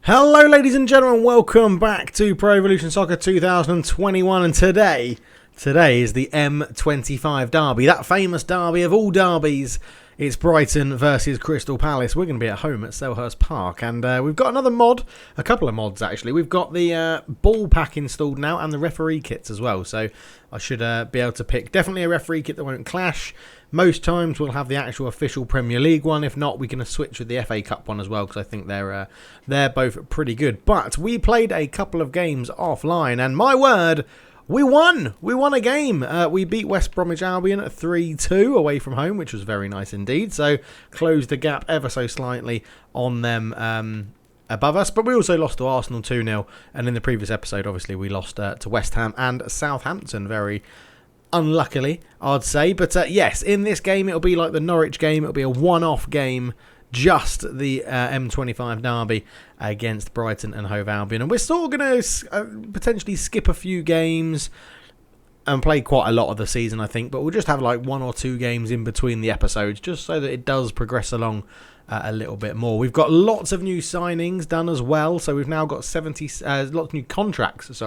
Hello ladies and gentlemen, welcome back to Pro Evolution Soccer 2021, and today is the M23 Derby, that famous derby of all derbies. It's Brighton versus Crystal Palace. We're going to be at home at Selhurst Park, and we've got another mod, a couple of mods actually. We've got the ball pack installed now and the referee kits as well, so I should be able to pick definitely a referee kit that won't clash. Most times we'll have the actual official Premier League one. If not, we can switch with the FA Cup one as well, because I think they're both pretty good. But we played a couple of games offline, and my word, we won! We won a game. We beat West Bromwich Albion at 3-2 away from home, which was very nice indeed. So closed the gap ever so slightly on them above us. But we also lost to Arsenal 2-0. And in the previous episode, obviously, we lost to West Ham and Southampton very unluckily, I'd say. But yes, in this game, it'll be like the Norwich game. It'll be a one-off game. Just the M23 Derby against Brighton and Hove Albion. And we're still going to potentially skip a few games and play quite a lot of the season, I think. But we'll just have like one or two games in between the episodes, just so that it does progress along a little bit more. We've got lots of new signings done as well. So we've now got lots of new contracts,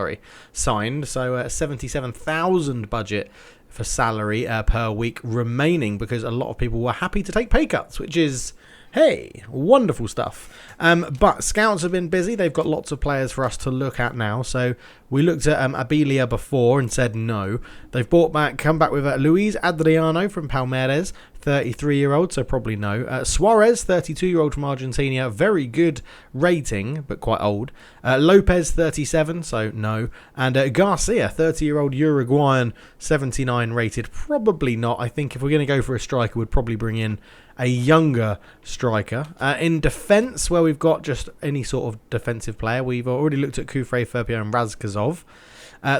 signed. So 77,000 budget for salary per week remaining, because a lot of people were happy to take pay cuts, which is... hey, wonderful stuff. But scouts have been busy. They've got lots of players for us to look at now. So we looked at Abilia before and said no. They've come back with Luis Adriano from Palmeiras, 33-year-old, so probably no. Suarez, 32-year-old from Argentina, very good rating, but quite old. Lopez, 37, so no. And Garcia, 30-year-old Uruguayan, 79 rated, probably not. I think if we're going to go for a striker, we'd probably bring in a younger striker. In defence, where we've got just any sort of defensive player, we've already looked at Kufre, Firpia and Razkazov.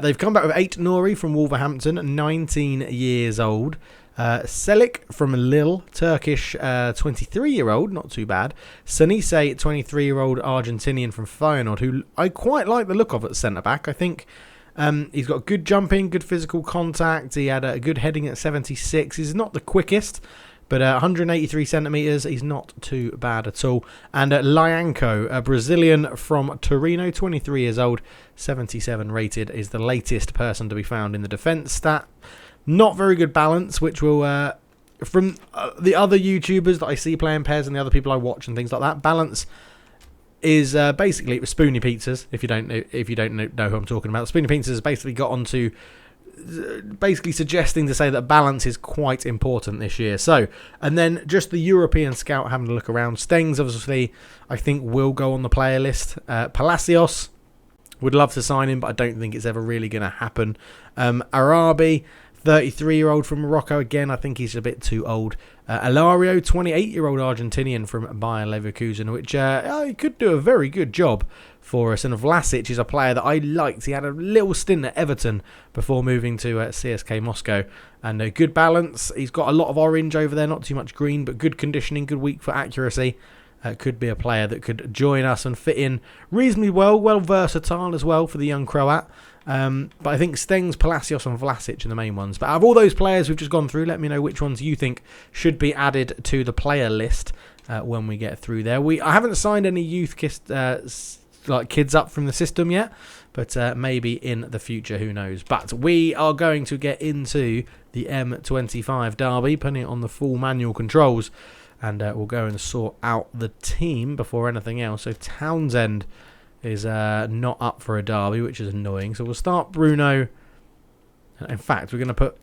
They've come back with 8 Nouri from Wolverhampton, 19 years old. Selik from Lille, Turkish 23-year-old, not too bad. Sanise, 23-year-old Argentinian from Feyenoord, who I quite like the look of at centre-back. I think he's got good jumping, good physical contact. He had a good heading at 76. He's not the quickest, but 183 centimetres, he's not too bad at all. And Lianco, a Brazilian from Torino, 23 years old, 77 rated, is the latest person to be found in the defence stat. Not very good balance, which will, from the other YouTubers that I see playing PES and the other people I watch and things like that, balance is basically Spoony Pizzas, if you don't know who I'm talking about. Spoony Pizzas has basically got onto... basically suggesting to say that balance is quite important this year. So, and then just the European scout having a look around. Stengs, obviously, I think will go on the player list. Palacios, would love to sign him, but I don't think it's ever really going to happen. Arabi, 33-year-old from Morocco. Again, I think he's a bit too old. Alario, 28-year-old Argentinian from Bayer Leverkusen, which he could do a very good job for us. And Vlasic is a player that I liked. He had a little stint at Everton before moving to CSK Moscow. And a good balance. He's got a lot of orange over there, not too much green, but good conditioning, good weak foot accuracy. Could be a player that could join us and fit in reasonably well versatile as well for the young Croat. But I think Stengs, Palacios and Vlasic are the main ones. But out of all those players we've just gone through, let me know which ones you think should be added to the player list when we get through there. I haven't signed any youth kids up from the system yet, but maybe in the future, who knows. But we are going to get into the M23 Derby, putting it on the full manual controls, and we'll go and sort out the team before anything else. So Townsend is not up for a derby, which is annoying. So we'll start Bruno. In fact, we're going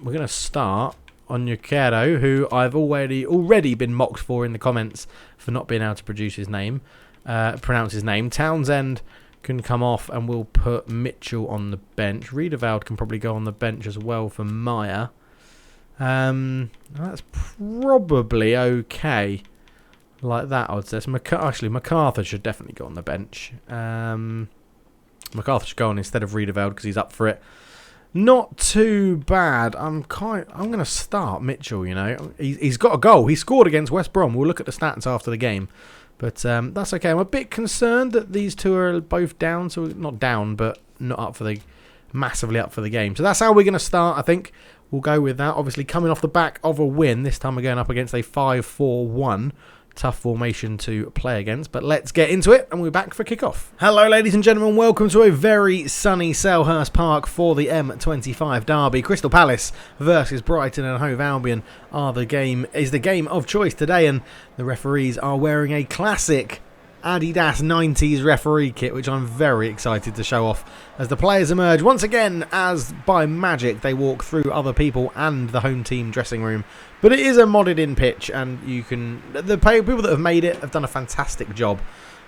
to start on Yuquero, who I've already been mocked for in the comments for not being able to pronounce his name. Townsend can come off, and we'll put Mitchell on the bench. Riedewald can probably go on the bench as well for Maya. That's probably okay. Like that, I would say. Actually, MacArthur should definitely go on the bench. MacArthur should go on instead of Riedewald because he's up for it. Not too bad. I'm going to start Mitchell. You know, he's got a goal. He scored against West Brom. We'll look at the stats after the game, but that's okay. I'm a bit concerned that these two are both down. So not down, but not massively up for the game. So that's how we're going to start. I think we'll go with that. Obviously, coming off the back of a win. This time we're going up against a 5-4-1. tough formation to play against, but let's get into it and we're back for kickoff. Hello ladies and gentlemen, welcome to a very sunny Selhurst Park for the M23 Derby. Crystal Palace versus Brighton and Hove Albion is the game of choice today, and the referees are wearing a classic Adidas 90s referee kit, which I'm very excited to show off as the players emerge once again. As by magic they walk through other people and the home team dressing room, but it is a modded in pitch, and the people that have made it have done a fantastic job.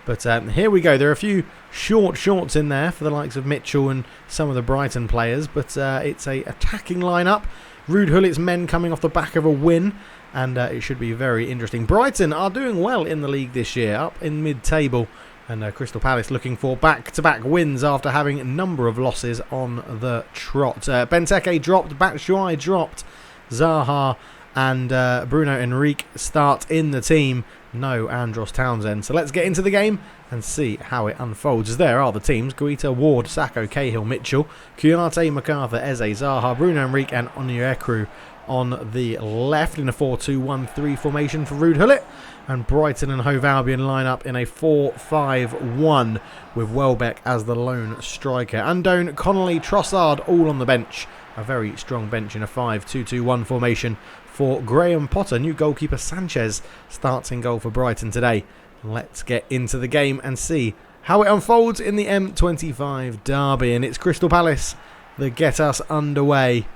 But here we go. There are a few short shorts in there for the likes of Mitchell and some of the Brighton players, but it's a attacking lineup. Ruud Gullit's men coming off the back of a win, and it should be very interesting. Brighton are doing well in the league this year, up in mid-table, and Crystal Palace looking for back-to-back wins after having a number of losses on the trot. Benteke dropped, Batshuayi dropped, Zaha and Bruno Henrique start in the team. No Andros Townsend. So let's get into the game and see how it unfolds. There are the teams: Guita, Ward, Sacco, Cahill, Mitchell, Kouyaté, MacArthur, Eze, Zaha, Bruno Henrique and Onyekuru on the left in a 4-2-1-3 formation for Ruud Gullit, and Brighton and Hove Albion line up in a 4-5-1 with Welbeck as the lone striker. Andone, Connolly, Trossard all on the bench. A very strong bench in a 5-2-2-1 formation for Graham Potter. New goalkeeper Sanchez starts in goal for Brighton today. Let's get into the game and see how it unfolds in the M23 Derby, and it's Crystal Palace that get us underway.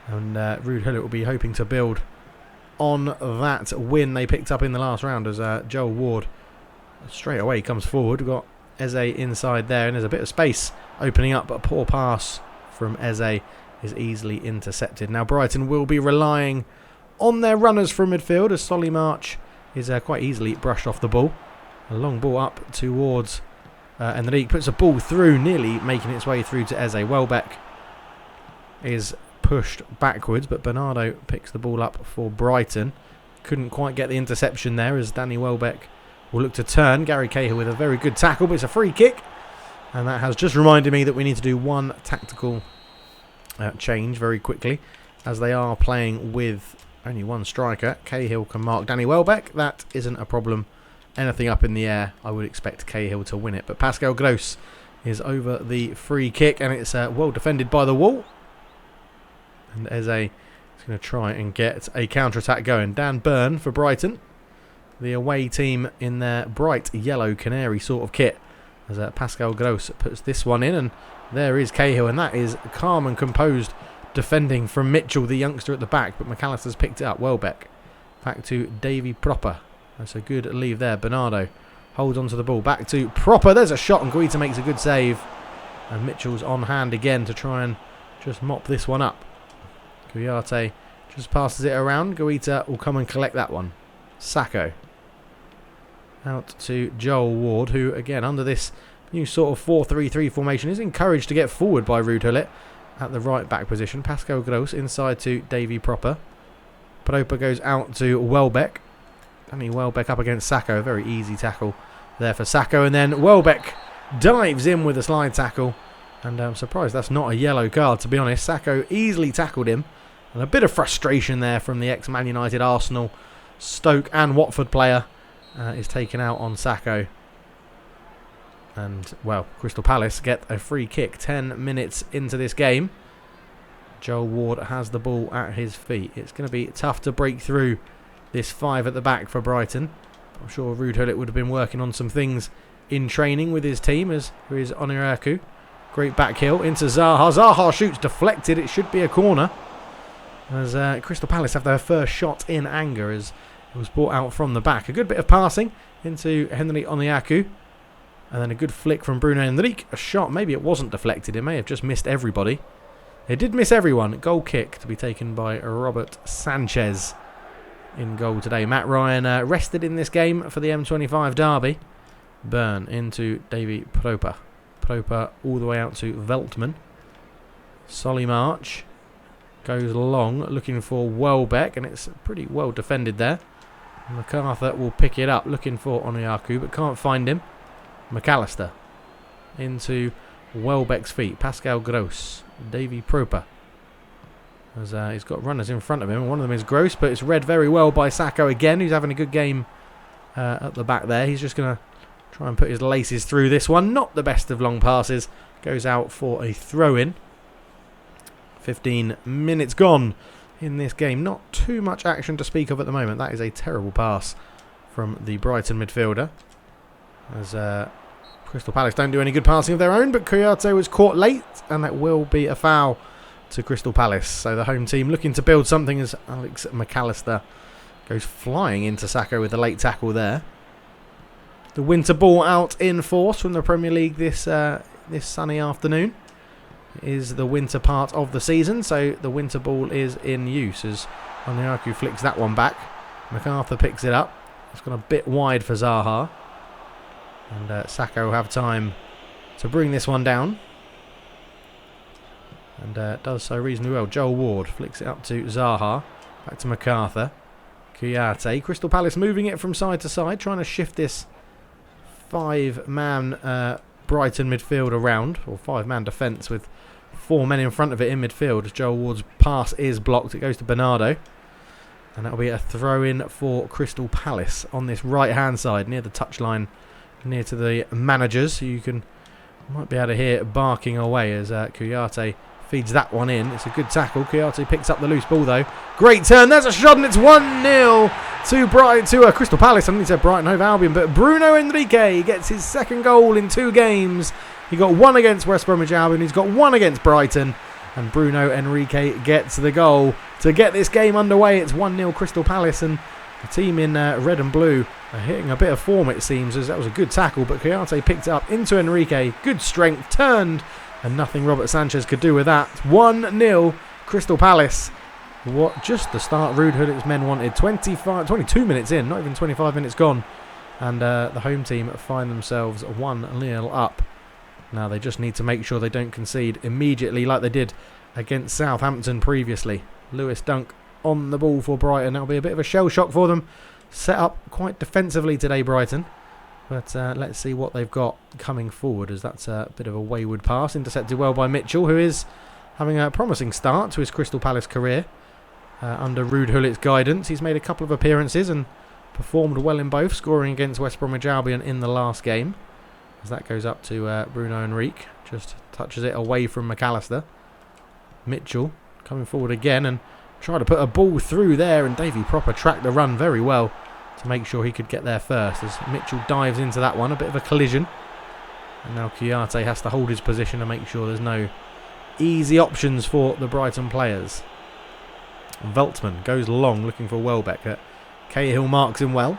And Ruud Gullit will be hoping to build on that win they picked up in the last round, as Joel Ward straight away comes forward. We've got Eze inside there, and there's a bit of space opening up, but a poor pass from Eze is easily intercepted. Now Brighton will be relying on their runners from midfield, as Solly March is quite easily brushed off the ball. A long ball up towards Enrique, puts a ball through, nearly making its way through to Eze. Welbeck is pushed backwards, but Bernardo picks the ball up for Brighton. Couldn't quite get the interception there, as Danny Welbeck will look to turn. Gary Cahill with a very good tackle, but it's a free kick, and that has just reminded me that we need to do one tactical change very quickly, as they are playing with only one striker. Cahill can mark Danny Welbeck. That isn't a problem. Anything up in the air, I would expect Cahill to win it, but Pascal Gross is over the free kick, and it's well defended by the wall. And Eze is going to try and get a counter-attack going. Dan Burn for Brighton, the away team in their bright yellow canary sort of kit, as Pascal Gross puts this one in, and there is Cahill, and that is calm and composed defending from Mitchell, the youngster at the back, but McAllister's picked it up. Welbeck back to Davy Proper. That's a good leave there. Bernardo holds onto the ball, back to Proper. There's a shot, and Guita makes a good save, and Mitchell's on hand again to try and just mop this one up. Kouyaté just passes it around. Guita will come and collect that one. Sacco out to Joel Ward, who again under this new sort of 4-3-3 formation is encouraged to get forward by Ruud Gullit at the right back position. Pascal Gross inside to Davy Proper. Proper goes out to Welbeck. Danny Welbeck up against Sacco. A very easy tackle there for Sacco, and then Welbeck dives in with a slide tackle, and I'm surprised that's not a yellow card, to be honest. Sacco easily tackled him, and a bit of frustration there from the ex-Man United, Arsenal, Stoke and Watford player is taken out on Sacco. And, well, Crystal Palace get a free kick 10 minutes into this game. Joel Ward has the ball at his feet. It's going to be tough to break through this five at the back for Brighton. I'm sure Ruud Gullit would have been working on some things in training with his team, as for his Onyekuru. Great back heel into Zaha. Zaha shoots deflected. It should be a corner, as Crystal Palace have their first shot in anger, as it was brought out from the back. A good bit of passing into Henry Onyekuru, and then a good flick from Bruno Henrique. A shot, maybe it wasn't deflected. It may have just missed everybody. It did miss everyone. Goal kick to be taken by Robert Sanchez in goal today. Matt Ryan rested in this game for the M23 Derby. Burn into Davy Proper. Proper all the way out to Veltman. Solly March goes long, looking for Welbeck, and it's pretty well defended there. MacArthur will pick it up, looking for Onyekuru, but can't find him. McAllister into Welbeck's feet. Pascal Gross. Davy Proper. As he's got runners in front of him. One of them is Gross, but it's read very well by Sacco again, who's having a good game at the back there. He's just going to try and put his laces through this one. Not the best of long passes. Goes out for a throw-in. 15 minutes gone in this game. Not too much action to speak of at the moment. That is a terrible pass from the Brighton midfielder. As Crystal Palace don't do any good passing of their own, but Kouyaté was caught late, and that will be a foul to Crystal Palace. So the home team looking to build something as Alex McAllister goes flying into Sakho with the late tackle there. The winter ball out in force from the Premier League this sunny afternoon. It is the winter part of the season, so the winter ball is in use as Onyeka flicks that one back. MacArthur picks it up. It's gone a bit wide for Zaha. And Sakho will have time to bring this one down. And does so reasonably well. Joel Ward flicks it up to Zaha. Back to MacArthur. Kouyaté. Crystal Palace moving it from side to side. Trying to shift this 5-man Brighton midfield around. Or 5-man defence with 4 men in front of it in midfield. As Joel Ward's pass is blocked. It goes to Bernardo. And that'll be a throw-in for Crystal Palace on this right-hand side near the touchline. Near to the managers, who might be able to hear barking away as Kouyaté feeds that one in. It's a good tackle. Kouyaté picks up the loose ball though. Great turn. There's a shot and it's 1-0 to Crystal Palace. I need to say Brighton Hove Albion, but Bruno Henrique gets his second goal in 2 games. He got 1 against West Bromwich Albion. He's got 1 against Brighton, and Bruno Henrique gets the goal to get this game underway. It's 1-0 Crystal Palace, and the team in red and blue are hitting a bit of form, it seems, as that was a good tackle, but Kouyaté picked it up into Henrique. Good strength, turned, and nothing Robert Sanchez could do with that. 1-0 Crystal Palace. What just the start Ruud Gullit's men wanted. 22 minutes in, not even 25 minutes gone, and the home team find themselves 1-0 up. Now they just need to make sure they don't concede immediately like they did against Southampton previously. Lewis Dunk on the ball for Brighton. That'll be a bit of a shell shock for them. Set up quite defensively today, Brighton. But let's see what they've got coming forward, as that's a bit of a wayward pass. Intercepted well by Mitchell, who is having a promising start to his Crystal Palace career. Under Ruud Gullit's guidance, he's made a couple of appearances and performed well in both, scoring against West Bromwich Albion in the last game. As that goes up to Bruno Henrique. Just touches it away from McAllister. Mitchell coming forward again and tried to put a ball through there, and Davy Proper tracked the run very well to make sure he could get there first, as Mitchell dives into that one. A bit of a collision, and now Kouyaté has to hold his position to make sure there's no easy options for the Brighton players. Veltman goes long looking for Welbeck. Cahill marks him well.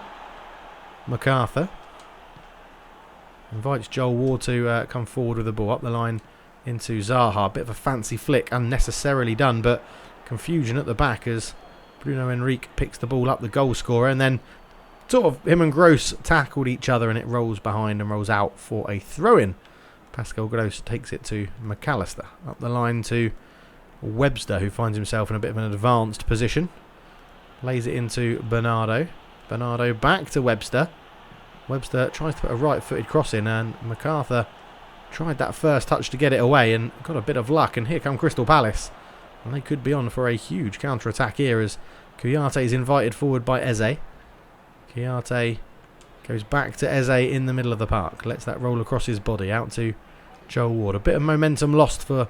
MacArthur invites Joel Ward to come forward with the ball up the line into Zaha. Bit of a fancy flick, unnecessarily done, but confusion at the back as Bruno Henrique picks the ball up, the goal scorer, and then sort of him and Gross tackled each other, and it rolls behind and rolls out for a throw-in. Pascal Gross takes it to McAllister. Up the line to Webster, who finds himself in a bit of an advanced position. Lays it into Bernardo. Bernardo back to Webster. Webster tries to put a right-footed cross in, and MacArthur tried that first touch to get it away and got a bit of luck, and here come Crystal Palace. And they could be on for a huge counter-attack here as Kouyaté is invited forward by Eze. Kouyaté goes back to Eze in the middle of the park. Lets that roll across his body out to Joel Ward. A bit of momentum lost for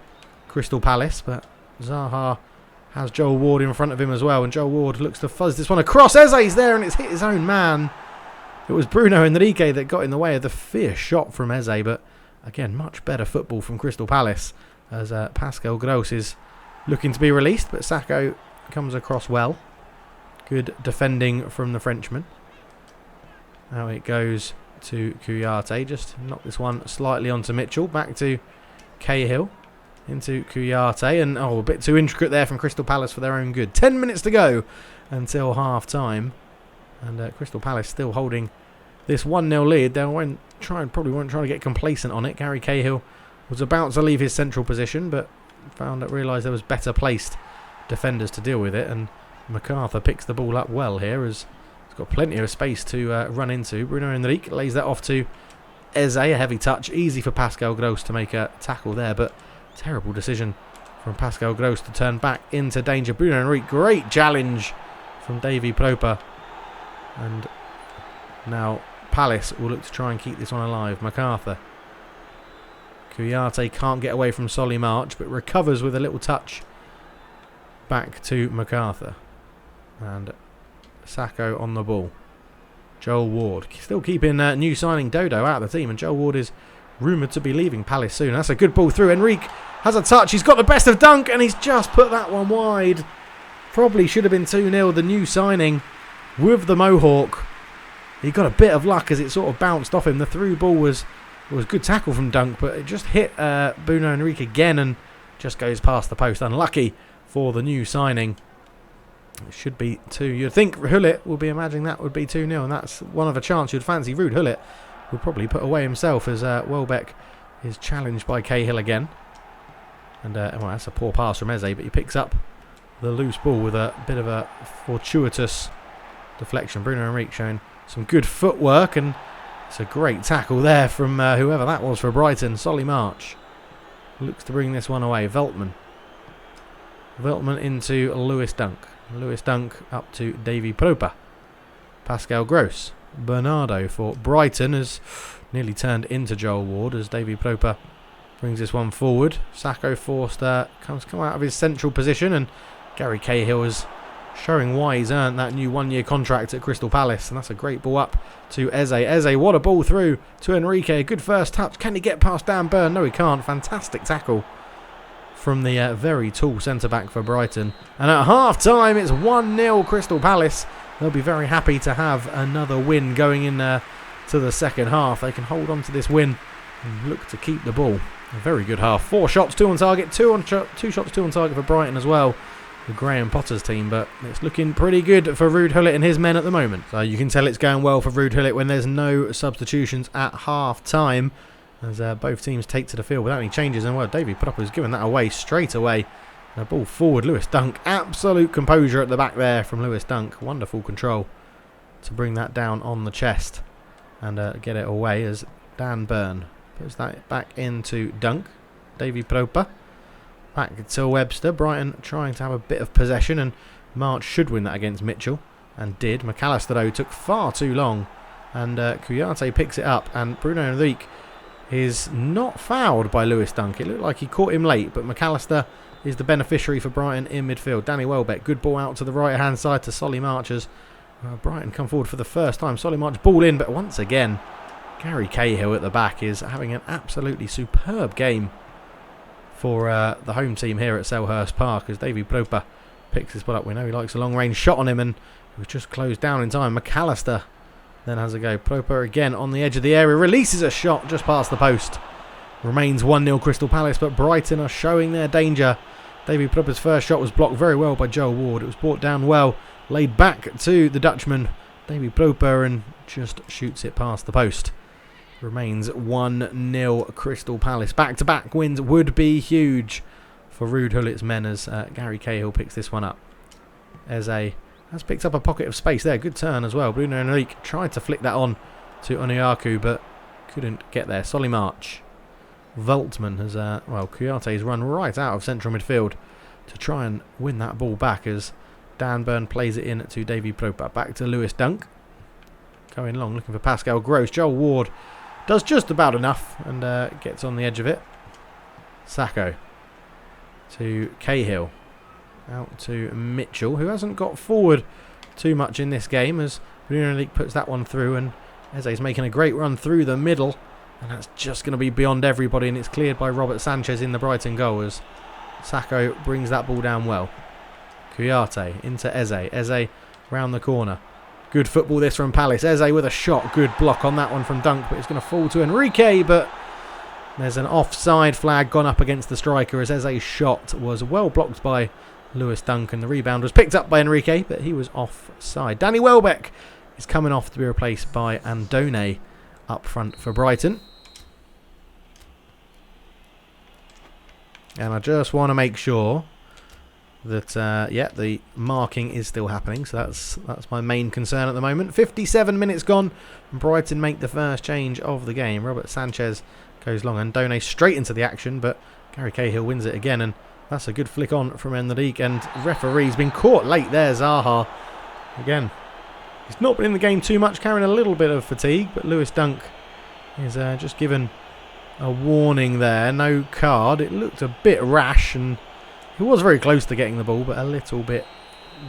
Crystal Palace, but Zaha has Joel Ward in front of him as well, and Joel Ward looks to fuzz this one across. Eze's there, and it's hit his own man. It was Bruno Henrique that got in the way of the fierce shot from Eze, but again, much better football from Crystal Palace as Pascal Gross is looking to be released, but Sakho comes across well. Good defending from the Frenchman. Now it goes to Kouyaté. Just knock this one slightly onto Mitchell. Back to Cahill. Into Kouyaté. And a bit too intricate there from Crystal Palace for their own good. 10 minutes to go until half time. And Crystal Palace still holding this 1-0 lead. They probably weren't trying to get complacent on it. Gary Cahill was about to leave his central position, but realised there was better placed defenders to deal with it, and MacArthur picks the ball up well here as he's got plenty of space to run into. Bruno Henrique lays that off to Eze, a heavy touch, easy for Pascal Gross to make a tackle there, but terrible decision from Pascal Gross to turn back into danger. Bruno Henrique, great challenge from Davy Proper, and Now Palace will look to try and keep this one alive. MacArthur. Kouyaté can't get away from Solly March, but recovers with a little touch. Back to MacArthur. And Sakho on the ball. Joel Ward. Still keeping new signing Dodo out of the team, and Joel Ward is rumoured to be leaving Palace soon. That's a good ball through. Enrique has a touch. He's got the best of Dunk, and he's just put that one wide. Probably should have been 2-0. The new signing with the Mohawk. He got a bit of luck as it sort of bounced off him. The through ball was good tackle from Dunk, but it just hit Bruno Henrique again and just goes past the post. Unlucky for the new signing. It should be 2. You'd think Gullit will be imagining that would be 2-0, and that's one of a chance you'd fancy. Ruud Gullit will probably put away himself as Welbeck is challenged by Cahill again. And well, that's a poor pass from Eze, but he picks up the loose ball with a bit of a fortuitous deflection. Bruno Henrique showing some good footwork, and it's a great tackle there from whoever that was for Brighton. Solly March looks to bring this one away. Veltman into Lewis Dunk. Lewis Dunk up to Davy Proper. Pascal Gross. Bernardo for Brighton has nearly turned into Joel Ward as Davy Proper brings this one forward. Sakho forced come out of his central position, and Gary Cahill is showing why he's earned that new 1-year contract at Crystal Palace, and that's a great ball up to Eze. Eze, what a ball through to Enrique. A good first touch. Can he get past Dan Burn? No, he can't. Fantastic tackle from the very tall centre-back for Brighton. And at half-time, it's 1-0 Crystal Palace. They'll be very happy to have another win going in to the second half. They can hold on to this win and look to keep the ball. A very good half. 4 shots, 2 on target. 2 shots, 2 on target for Brighton as well. The Graham Potter's team, but it's looking pretty good for Ruud Gullit and his men at the moment. So you can tell it's going well for Ruud Gullit when there's no substitutions at half-time, as both teams take to the field without any changes. And well, Davy Proper has given that away straight away. And a ball forward, Lewis Dunk. Absolute composure at the back there from Lewis Dunk. Wonderful control to bring that down on the chest and get it away as Dan Burn puts that back into Dunk. Davy Proper back to Webster. Brighton trying to have a bit of possession, and March should win that against Mitchell, and did. McAllister though took far too long, and Kouyaté picks it up, and Bruno Henrique is not fouled by Lewis Dunk. It looked like he caught him late, but McAllister is the beneficiary for Brighton in midfield. Danny Welbeck, good ball out to the right hand side to Solly March as Brighton come forward for the first time. Solly March ball in, but once again Gary Cahill at the back is having an absolutely superb game for the home team here at Selhurst Park, as Davy Proper picks this ball up. We know he likes a long range shot on him, and it was just closed down in time. McAllister then has a go. Proper again on the edge of the area, releases a shot just past the post. Remains 1-0 Crystal Palace, but Brighton are showing their danger. Davy Proper's first shot was blocked very well by Joel Ward. It was brought down well, laid back to the Dutchman, Davy Proper, and just shoots it past the post. Remains 1-0 Crystal Palace. Back-to-back wins would be huge for Ruud Gullit's men as Gary Cahill picks this one up. Eze has picked up a pocket of space there. Good turn as well. Bruno Henrique tried to flick that on to Onuaku, but couldn't get there. Solly March. Veltman has, Kouyaté's run right out of central midfield to try and win that ball back as Dan Burn plays it in to Davy Proper. Back to Lewis Dunk. Going long, looking for Pascal Gross. Joel Ward does just about enough and gets on the edge of it. Sakho to Cahill. Out to Mitchell, who hasn't got forward too much in this game, as Bruno Henrique puts that one through, and Eze's making a great run through the middle, and that's just going to be beyond everybody, and it's cleared by Robert Sanchez in the Brighton goal as Sakho brings that ball down well. Kouyaté into Eze. Eze round the corner. Good football this from Palace. Eze with a shot. Good block on that one from Dunk, but it's going to fall to Enrique, but there's an offside flag gone up against the striker as Eze's shot was well blocked by Lewis Dunk, and the rebound was picked up by Enrique, but he was offside. Danny Welbeck is coming off to be replaced by Andone up front for Brighton. And I just want to make sure that the marking is still happening, so that's my main concern at the moment. 57 minutes gone, and Brighton make the first change of the game. Robert Sanchez goes long, and Andone straight into the action, but Gary Cahill wins it again, and that's a good flick on from Enrique, and referee's been caught late there. Zaha again He's not been in the game too much, carrying a little bit of fatigue, but Lewis Dunk is just given a warning there. No card. It looked a bit rash, and he was very close to getting the ball, but a little bit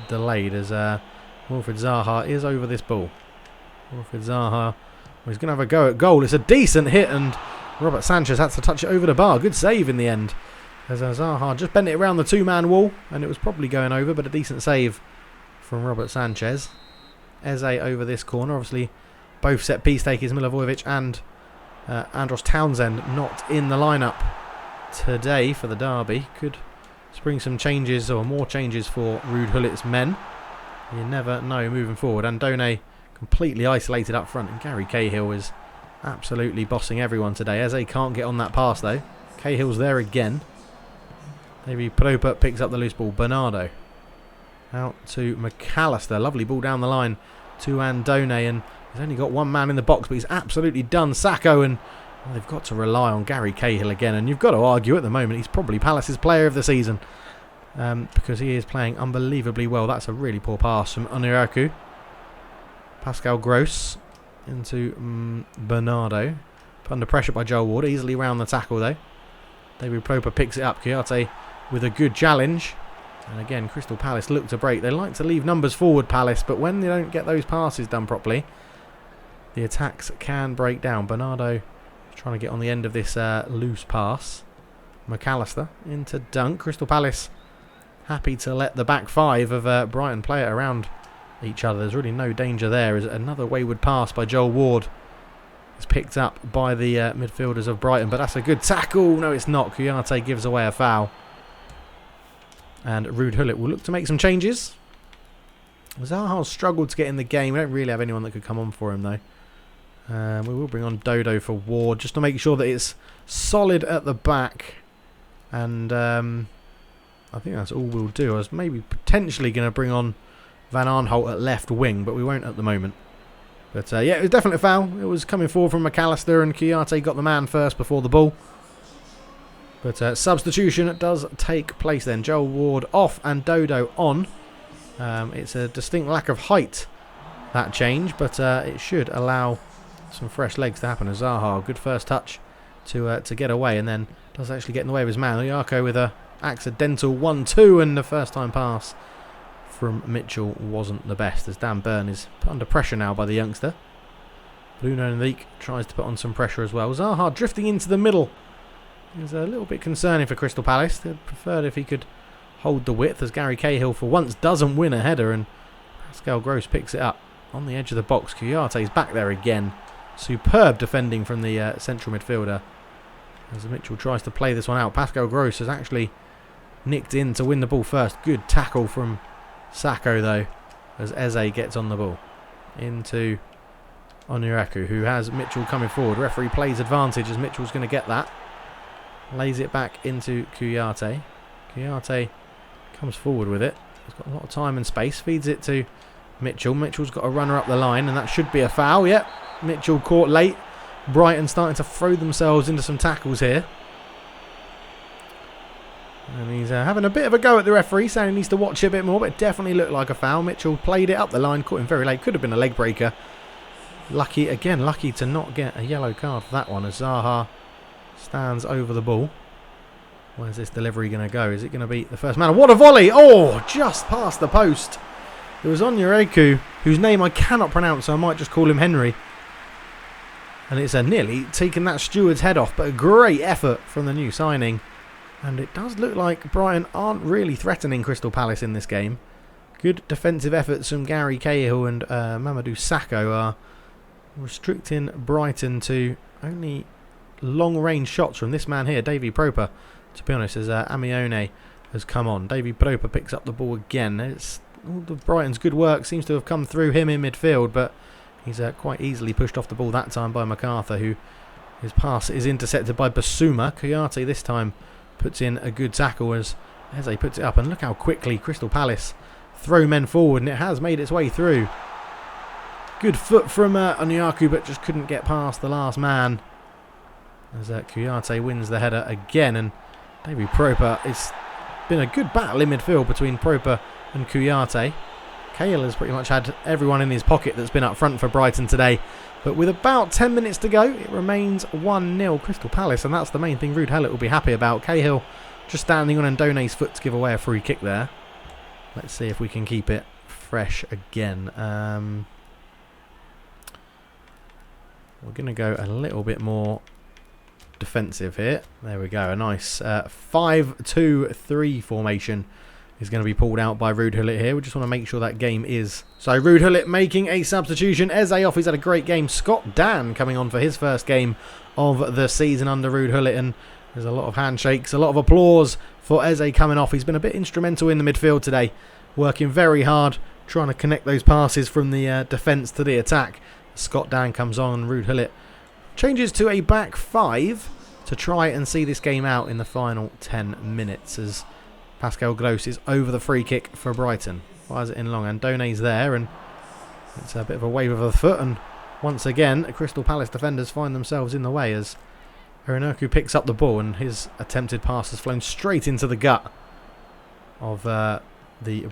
delayed as Wilfried Zaha is over this ball. Wilfried Zaha, well, he's going to have a go at goal. It's a decent hit, and Robert Sanchez had to touch it over the bar. Good save in the end. As Zaha just bent it around the two-man wall, and it was probably going over, but a decent save from Robert Sanchez. Eze over this corner. Obviously, both set-piece takers, Milivojevic and Andros Townsend, not in the lineup today for the derby. Could spring some changes or more changes for Ruud Gullit's men. You never know moving forward. Andone completely isolated up front, and Gary Cahill is absolutely bossing everyone today. Eze can't get on that pass though. Cahill's there again. Maybe Proper picks up the loose ball. Bernardo out to McAllister. Lovely ball down the line to Andone, and he's only got one man in the box, but he's absolutely done Sacco, and well, they've got to rely on Gary Cahill again, and you've got to argue at the moment he's probably Palace's player of the season because he is playing unbelievably well. That's a really poor pass from Oniraku. Pascal Gross into Bernardo. Put under pressure by Joel Ward. Easily round the tackle though. David Proper picks it up. Kouyaté with a good challenge. And again, Crystal Palace look to break. They like to leave numbers forward, Palace, but when they don't get those passes done properly, the attacks can break down. Bernardo trying to get on the end of this loose pass. McAllister into Dunk. Crystal Palace happy to let the back five of Brighton play it around each other. There's really no danger there. As another wayward pass by Joel Ward is picked up by the midfielders of Brighton, but that's a good tackle. No, it's not. Kouyaté gives away a foul. And Ruud Gullit will look to make some changes. Zaha struggled to get in the game. We don't really have anyone that could come on for him though. We will bring on Dodo for Ward just to make sure that it's solid at the back. And I think that's all we'll do. I was maybe potentially going to bring on Van Aanholt at left wing, but we won't at the moment. But yeah, it was definitely a foul. It was coming forward from McAllister, and Kouyaté got the man first before the ball. But substitution does take place then. Joel Ward off and Dodo on. It's a distinct lack of height, that change, but it should allow some fresh legs to happen. As Zaha, good first touch to get away, and then does actually get in the way of his man. Oyako with a accidental 1-2, and the first time pass from Mitchell wasn't the best, as Dan Burn is put under pressure now by the youngster. Bruno Henrique tries to put on some pressure as well. Zaha drifting into the middle is a little bit concerning for Crystal Palace. They'd preferred if he could hold the width, as Gary Cahill for once doesn't win a header, and Pascal Gross picks it up on the edge of the box. Kouyaté's back there again. Superb defending from the central midfielder as Mitchell tries to play this one out. Pascal Gross has actually nicked in to win the ball first. Good tackle from Sacco though, as Eze gets on the ball into Oniraku, who has Mitchell coming forward. Referee plays advantage as Mitchell's going to get that. Lays it back into Kouyaté. Kouyaté comes forward with it. He's got a lot of time and space. Feeds it to Mitchell. Mitchell's got a runner up the line, and that should be a foul. Yep, Mitchell caught late. Brighton starting to throw themselves into some tackles here. And he's having a bit of a go at the referee, saying he needs to watch it a bit more, but it definitely looked like a foul. Mitchell played it up the line, caught him very late. Could have been a leg breaker. Lucky to not get a yellow card for that one, as Zaha stands over the ball. Where's this delivery going to go? Is it going to be the first man? What a volley! Oh, just past the post. It was Oniraku, whose name I cannot pronounce, so I might just call him Henry. And it's nearly taken that steward's head off, but a great effort from the new signing. And it does look like Brighton aren't really threatening Crystal Palace in this game. Good defensive efforts from Gary Cahill and Mamadou Sakho are restricting Brighton to only long-range shots from this man here, Davy Proper, to be honest, as Amione has come on. Davy Proper picks up the ball again. It's all of Brighton's good work seems to have come through him in midfield, but he's quite easily pushed off the ball that time by MacArthur, who his pass is intercepted by Basuma. Kouyaté this time puts in a good tackle as Eze puts it up, and look how quickly Crystal Palace throw men forward, and it has made its way through. Good foot from Onyaku, but just couldn't get past the last man as Kouyaté wins the header again. And Davy Proper, it's been a good battle in midfield between Proper and Kouyaté. Cahill has pretty much had everyone in his pocket that's been up front for Brighton today. But with about 10 minutes to go, it remains 1-0 Crystal Palace, and that's the main thing Ruud Gullit will be happy about. Cahill just standing on Ndone's foot to give away a free kick there. Let's see if we can keep it fresh again. We're going to go a little bit more defensive here. There we go. A nice 5-2-3 formation is going to be pulled out by Ruud Gullit here. We just want to make sure that game is. So Ruud Gullit making a substitution. Eze off. He's had a great game. Scott Dan coming on for his first game of the season under Ruud Gullit. And there's a lot of handshakes, a lot of applause for Eze coming off. He's been a bit instrumental in the midfield today. Working very hard, trying to connect those passes from the defence to the attack. Scott Dan comes on and Ruud Gullit changes to a back five to try and see this game out in the final 10 minutes as Pascal Gross is over the free kick for Brighton. Fires it in long, and Done's there, and it's a bit of a wave of the foot, and once again Crystal Palace defenders find themselves in the way as Ronaldinho picks up the ball, and his attempted pass has flown straight into the gut of the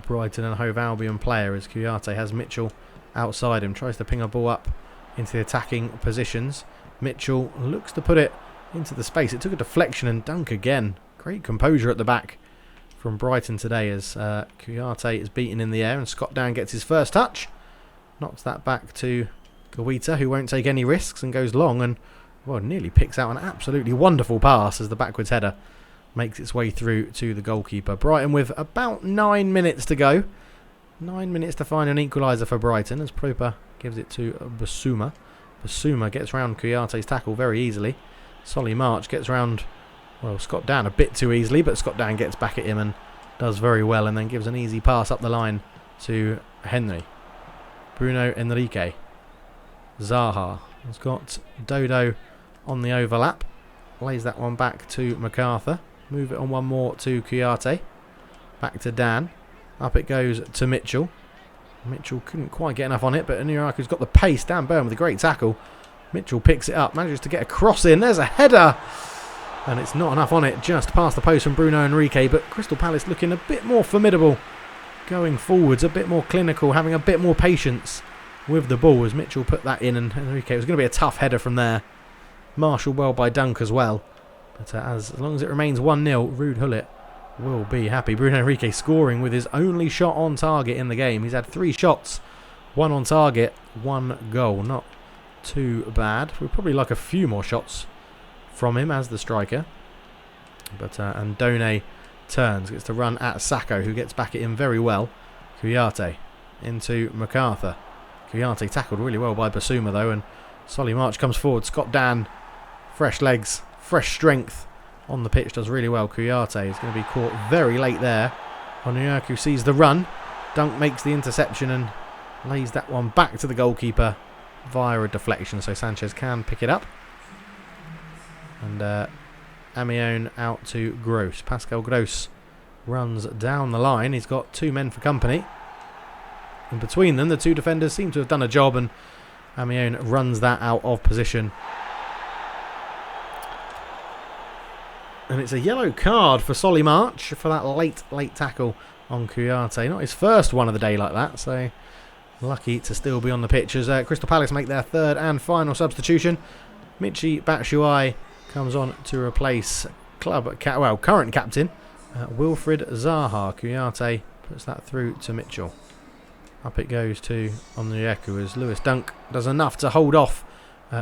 Brighton and Hove Albion player as Kouyaté has Mitchell outside him, tries to ping a ball up into the attacking positions. Mitchell looks to put it into the space. It took a deflection and dunk again. Great composure at the back from Brighton today as Kouyaté is beaten in the air and Scott Dan gets his first touch. Knocks that back to Guita, who won't take any risks and goes long and well, nearly picks out an absolutely wonderful pass as the backwards header makes its way through to the goalkeeper. Brighton with about 9 minutes to go. 9 minutes to find an equaliser for Brighton as Proper gives it to Basuma. Basuma gets round Kouyaté's tackle very easily. Solly March gets round, well, Scott Dan a bit too easily, but Scott Dan gets back at him and does very well and then gives an easy pass up the line to Henry. Bruno Enrique. Zaha has got Dodo on the overlap. Lays that one back to MacArthur. Move it on one more to Kouyaté. Back to Dan. Up it goes to Mitchell. Mitchell couldn't quite get enough on it, but Onyeku's got the pace. Dan Burn with a great tackle. Mitchell picks it up, manages to get a cross in. There's a header. And it's not enough on it, just past the post from Bruno Enrique. But Crystal Palace looking a bit more formidable going forwards, a bit more clinical, having a bit more patience with the ball as Mitchell put that in. And Enrique, it was going to be a tough header from there. Marshalled well by Dunk as well. But as long as it remains 1-0, Ruud Gullit will be happy. Bruno Enrique scoring with his only shot on target in the game. He's had 3 shots, 1 on target, 1 goal. Not too bad. We'd probably like a few more shots from him as the striker. But Andone turns, gets to run at Sacco, who gets back at him very well. Kouyaté into MacArthur. Kouyaté tackled really well by Basuma though, and Solly March comes forward. Scott Dan, fresh legs, fresh strength on the pitch, does really well. Kouyaté is going to be caught very late there. Onyeka sees the run. Dunk makes the interception and lays that one back to the goalkeeper via a deflection, so Sanchez can pick it up. And Amione out to Gross. Pascal Gross runs down the line. He's got 2 men for company. In between them, the 2 defenders seem to have done a job, and Amione runs that out of position. And it's a yellow card for Solly March for that late tackle on Kouyaté. Not his first one of the day like that, so lucky to still be on the pitch as Crystal Palace make their 3rd and final substitution. Michy Batshuayi comes on to replace current captain Wilfried Zaha. Kouyaté puts that through to Mitchell. Up it goes to Onyeka as Lewis Dunk does enough to hold off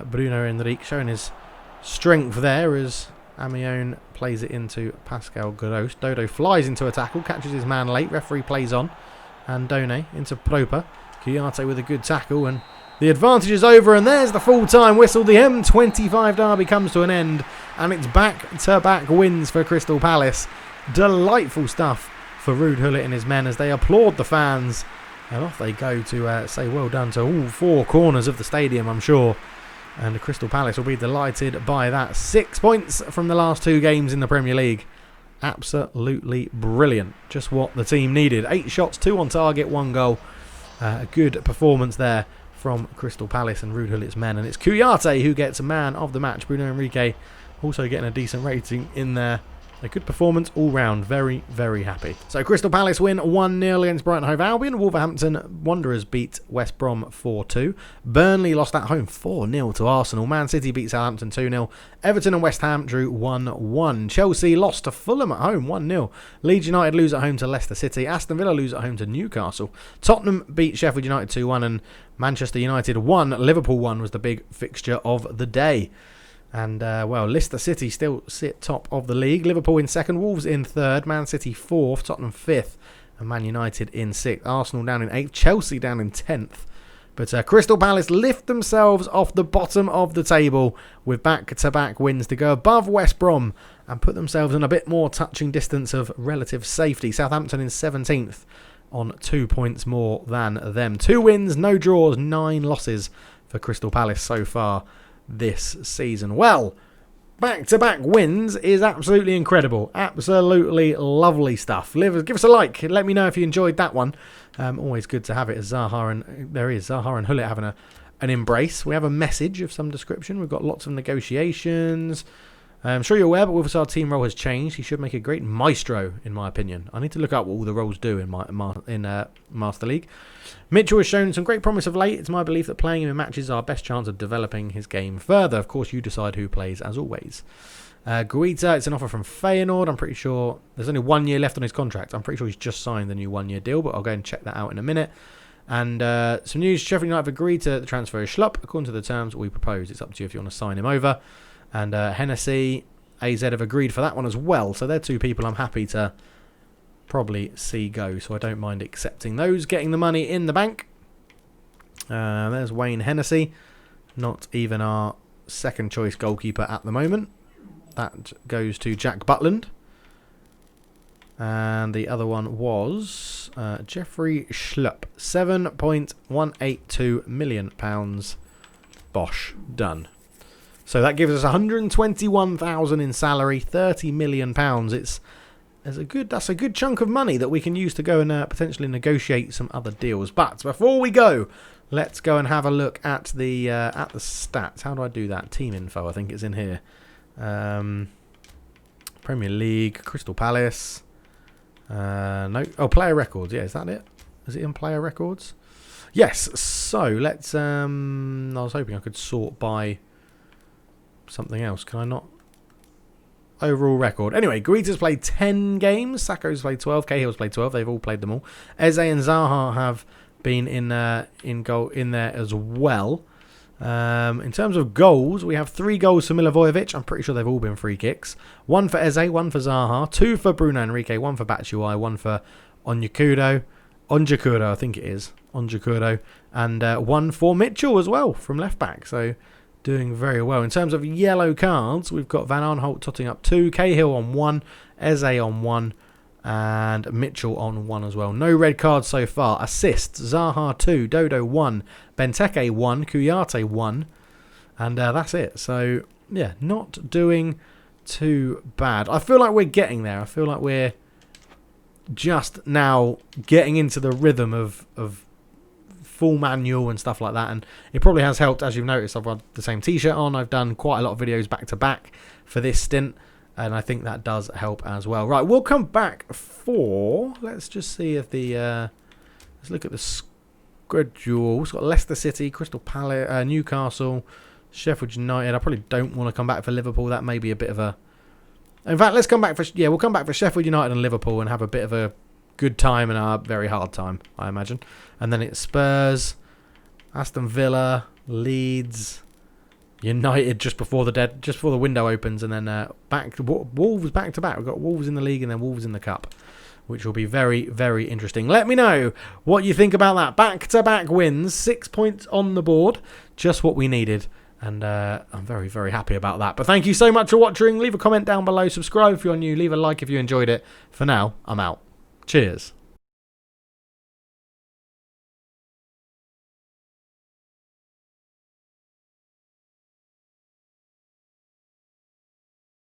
Bruno Enrique, showing his strength there as Amione plays it into Pascal Gross. Dodo flies into a tackle, catches his man late. Referee plays on. And Done into Proper. Kouyaté with a good tackle, and the advantage is over, and there's the full-time whistle. The M23 Derby comes to an end, and it's back-to-back wins for Crystal Palace. Delightful stuff for Ruud Gullit and his men as they applaud the fans, and off they go to say well done to all 4 corners of the stadium, I'm sure. And Crystal Palace will be delighted by that. 6 points from the last 2 games in the Premier League. Absolutely brilliant. Just what the team needed. 8 shots, 2 on target, 1 goal. A good performance there from Crystal Palace and Ruud Gullit's men. And it's Kouyaté who gets man of the match. Bruno Enrique also getting a decent rating in there A good performance all round. Very, very happy. So Crystal Palace win 1-0 against Brighton Hove Albion. Wolverhampton Wanderers beat West Brom 4-2. Burnley lost at home 4-0 to Arsenal. Man City beat Southampton 2-0. Everton and West Ham drew 1-1. Chelsea lost to Fulham at home 1-0. Leeds United lose at home to Leicester City. Aston Villa lose at home to Newcastle. Tottenham beat Sheffield United 2-1 and Manchester United 1. Liverpool 1 was the big fixture of the day. And, well, Leicester City still sit top of the league. Liverpool in second, Wolves in third, Man City fourth, Tottenham fifth, and Man United in sixth. Arsenal down in eighth, Chelsea down in 10th. But Crystal Palace lift themselves off the bottom of the table with back-to-back wins to go above West Brom and put themselves in a bit more touching distance of relative safety. Southampton in 17th on 2 points more than them. 2 wins, no draws, 9 losses for Crystal Palace so far this season. Well, back-to-back wins is absolutely incredible. Absolutely lovely stuff. Give us a like. Let me know if you enjoyed that one. Always good to have it as Zaha and Gullit having an embrace. We have a message of some description. We've got lots of negotiations. I'm sure you're aware, but with our team role has changed. He should make a great maestro, in my opinion. I need to look up what all the roles do in Master League. Mitchell has shown some great promise of late. It's my belief that playing him in matches is our best chance of developing his game further. Of course, you decide who plays, as always. Guita, it's an offer from Feyenoord. I'm pretty sure there's only 1 year left on his contract. I'm pretty sure he's just signed the new 1 year deal, but I'll go and check that out in a minute. And some news, Sheffield United have agreed to the transfer of Schlupp according to the terms we propose. It's up to you if you want to sign him over. And Hennessy, AZ have agreed for that one as well. So they're 2 people I'm happy to probably see go. So I don't mind accepting those. Getting the money in the bank. There's Wayne Hennessy. Not even our second choice goalkeeper at the moment. That goes to Jack Butland. And the other one was Jeffrey Schlupp. £7.182 million. Bosh. Done. So that gives us 121,000 in salary, 30 million pounds. That's a good chunk of money that we can use to go and potentially negotiate some other deals. But before we go, let's go and have a look at the stats. How do I do that? Team info, I think it's in here. Premier League, Crystal Palace. No, player records. Yeah, is that it? Is it in player records? Yes. So let's. I was hoping I could sort by something else. Can I not? Overall record. Anyway, Guita's played 10 games. Sakho's played 12. Cahill's played 12. They've all played them all. Eze and Zaha have been in there as well. In terms of goals, we have 3 goals for Milivojevic. I'm pretty sure they've all been free kicks. 1 for Eze, 1 for Zaha, 2 for Bruno Henrique, 1 for Batshuayi, 1 for Onjekuro, I think it is. Onjekuro, and 1 for Mitchell as well from left back. So doing very well. In terms of yellow cards, we've got Van Aanholt totting up 2, Cahill on 1, Eze on 1, and Mitchell on 1 as well. No red cards so far. Assists, Zaha 2, Dodo 1, Benteke 1, Kouyaté 1, and that's it. So, yeah, not doing too bad. I feel like we're getting there. I feel like we're just now getting into the rhythm of full manual and stuff like that, and it probably has helped. As you've noticed, I've got the same t-shirt on. I've done quite a lot of videos back to back for this stint, and I think that does help as well. Right, we'll come back for, let's just see if the let's look at the schedule. We've got Leicester City, Crystal Palace, Newcastle, Sheffield United. I probably don't want to come back for Liverpool. That may be a bit of a, in fact, let's come back for, we'll come back for Sheffield United and Liverpool and have a bit of a good time and a very hard time, I imagine. And then it's Spurs, Aston Villa, Leeds, United just before the window opens, and then Wolves back to back. We've got Wolves in the league and then Wolves in the cup, which will be very, very interesting. Let me know what you think about that. Back to back wins, 6 points on the board, just what we needed. And I'm very, very happy about that. But thank you so much for watching. Leave a comment down below. Subscribe if you're new. Leave a like if you enjoyed it. For now, I'm out. Cheers.